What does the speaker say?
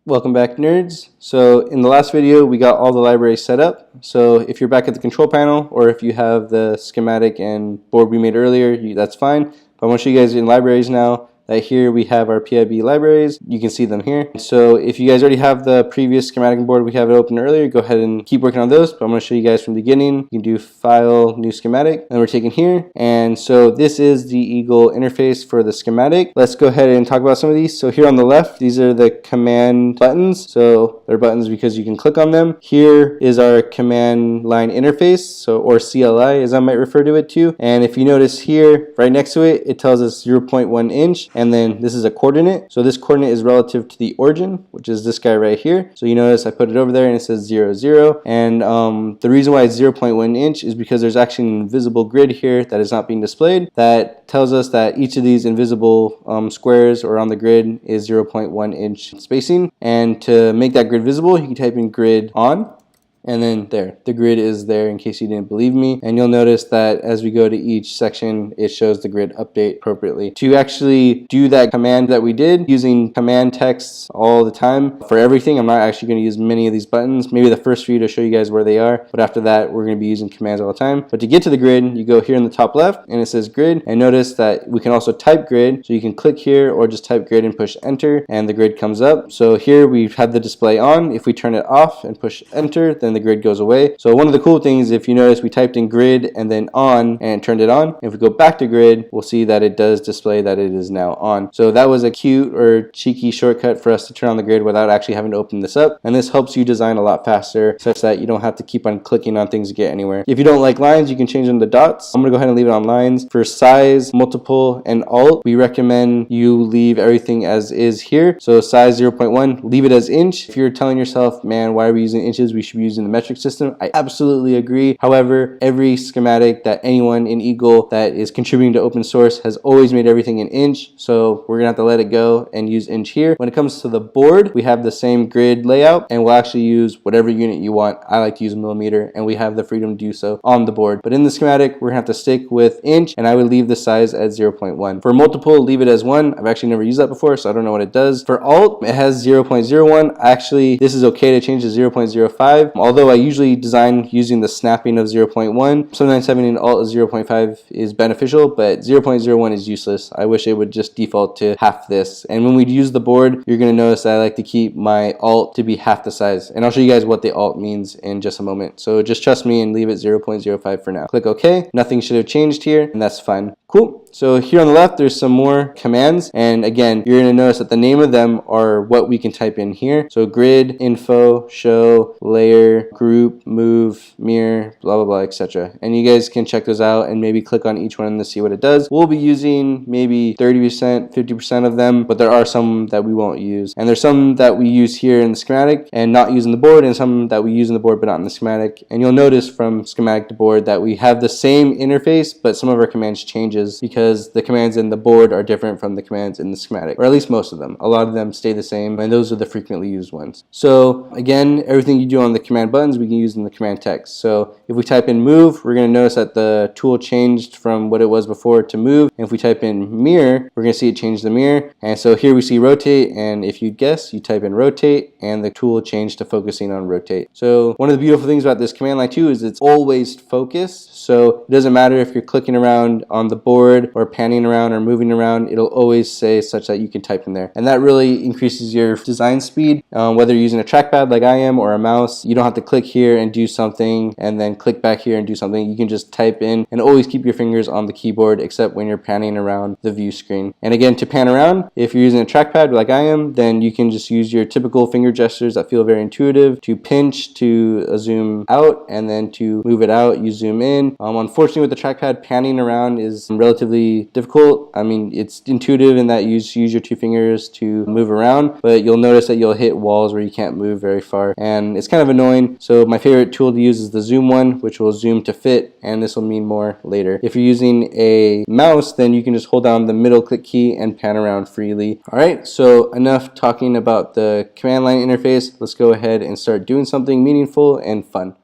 Welcome back, nerds. So in the last video we got all the libraries set up. So if you're back at the control panel, or if you have the schematic and board we made earlier, that's fine. But I want to show you guys in libraries now that here we have our PIB libraries. You can see them here. So if you guys already have the previous schematic board we have it open earlier, go ahead and keep working on those. But I'm going to show you guys from the beginning. You can do File, New Schematic, and we're taking here. And so this is the Eagle interface for the schematic. Let's go ahead and talk about some of these. So here on the left, these are the command buttons. So they're buttons because you can click on them. Here is our command line interface, so or CLI as I might refer to it to. And if you notice here, right next to it, it tells us 0.1 inch. And then this is a coordinate. So this coordinate is relative to the origin, which is this guy right here. So you notice I put it over there and it says 0, 0. And the reason why it's 0.1 inch is because there's actually an invisible grid here that is not being displayed that tells us that each of these invisible squares or on the grid is 0.1 inch spacing. And to make that grid visible, you can type in grid on. And then there, the grid is there in case you didn't believe me. And you'll notice that as we go to each section, it shows the grid update appropriately. To actually do that command that we did using command text all the time for everything, I'm not actually going to use many of these buttons. Maybe the first few to show you guys where they are. But after that, we're going to be using commands all the time. But to get to the grid, you go here in the top left and it says grid. And notice that we can also type grid. So you can click here or just type grid and push enter and the grid comes up. So here we've had the display on. If we turn it off and push enter, then the grid goes away. So one of the cool things, if you notice, we typed in grid and then on and turned it on. If we go back to grid, we'll see that it does display that it is now on. So that was a cute or cheeky shortcut for us to turn on the grid without actually having to open this up. And this helps you design a lot faster such that you don't have to keep on clicking on things to get anywhere. If you don't like lines, you can change them to dots. I'm going to go ahead and leave it on lines. For size, multiple, and alt, we recommend you leave everything as is here. So size 0.1, leave it as inch. If you're telling yourself, man, why are we using inches? We should be using the metric system. I absolutely agree. However, every schematic that anyone in Eagle that is contributing to open source has always made everything in inch. So we're gonna have to let it go and use inch here. When it comes to the board, we have the same grid layout and we'll actually use whatever unit you want. I like to use millimeter and we have the freedom to do so on the board. But in the schematic, we're gonna have to stick with inch and I would leave the size at 0.1. For multiple, leave it as 1. I've actually never used that before, so I don't know what it does. For alt, it has 0.01. Actually, this is okay to change to 0.05. Although I usually design using the snapping of 0.1. Sometimes having an alt of 0.5 is beneficial, but 0.01 is useless. I wish it would just default to half this. And when we use the board, you're going to notice that I like to keep my alt to be half the size. And I'll show you guys what the alt means in just a moment. So just trust me and leave it 0.05 for now. Click OK. Nothing should have changed here, and that's fine. Cool. So here on the left, there's some more commands. And again, you're going to notice that the name of them are what we can type in here. So grid, info, show, layer, group, move, mirror, blah, blah, blah, etc. And you guys can check those out and maybe click on each one to see what it does. We'll be using maybe 30%, 50% of them, but there are some that we won't use. And there's some that we use here in the schematic and not using the board, and some that we use in the board but not in the schematic. And you'll notice from schematic to board that we have the same interface, but some of our commands changes because the commands in the board are different from the commands in the schematic, or at least most of them. A lot of them stay the same, and those are the frequently used ones. So again, everything you do on the command buttons, we can use in the command text. So if we type in move, we're going to notice that the tool changed from what it was before to move. And if we type in mirror, we're going to see it change the mirror. And so here we see rotate, and if you guess, you type in rotate, and the tool changed to focusing on rotate. So one of the beautiful things about this command line too is it's always focused. So it doesn't matter if you're clicking around on the board or panning around or moving around, it'll always say such that you can type in there. And that really increases your design speed. Whether you're using a trackpad like I am or a mouse, you don't have to click here and do something and then click back here and do something. You can just type in and always keep your fingers on the keyboard except when you're panning around the view screen. And again, to pan around, if you're using a trackpad like I am, then you can just use your typical finger gestures that feel very intuitive. To pinch, to zoom out, and then to move it out, you zoom in. Unfortunately with the trackpad, panning around is relatively difficult. I mean, it's intuitive in that you use your two fingers to move around, but you'll notice that you'll hit walls where you can't move very far, and it's kind of annoying. So my favorite tool to use is the zoom one, which will zoom to fit, and this will mean more later. If you're using a mouse, then you can just hold down the middle click key and pan around freely. All right, so enough talking about the command line interface. Let's go ahead and start doing something meaningful and fun.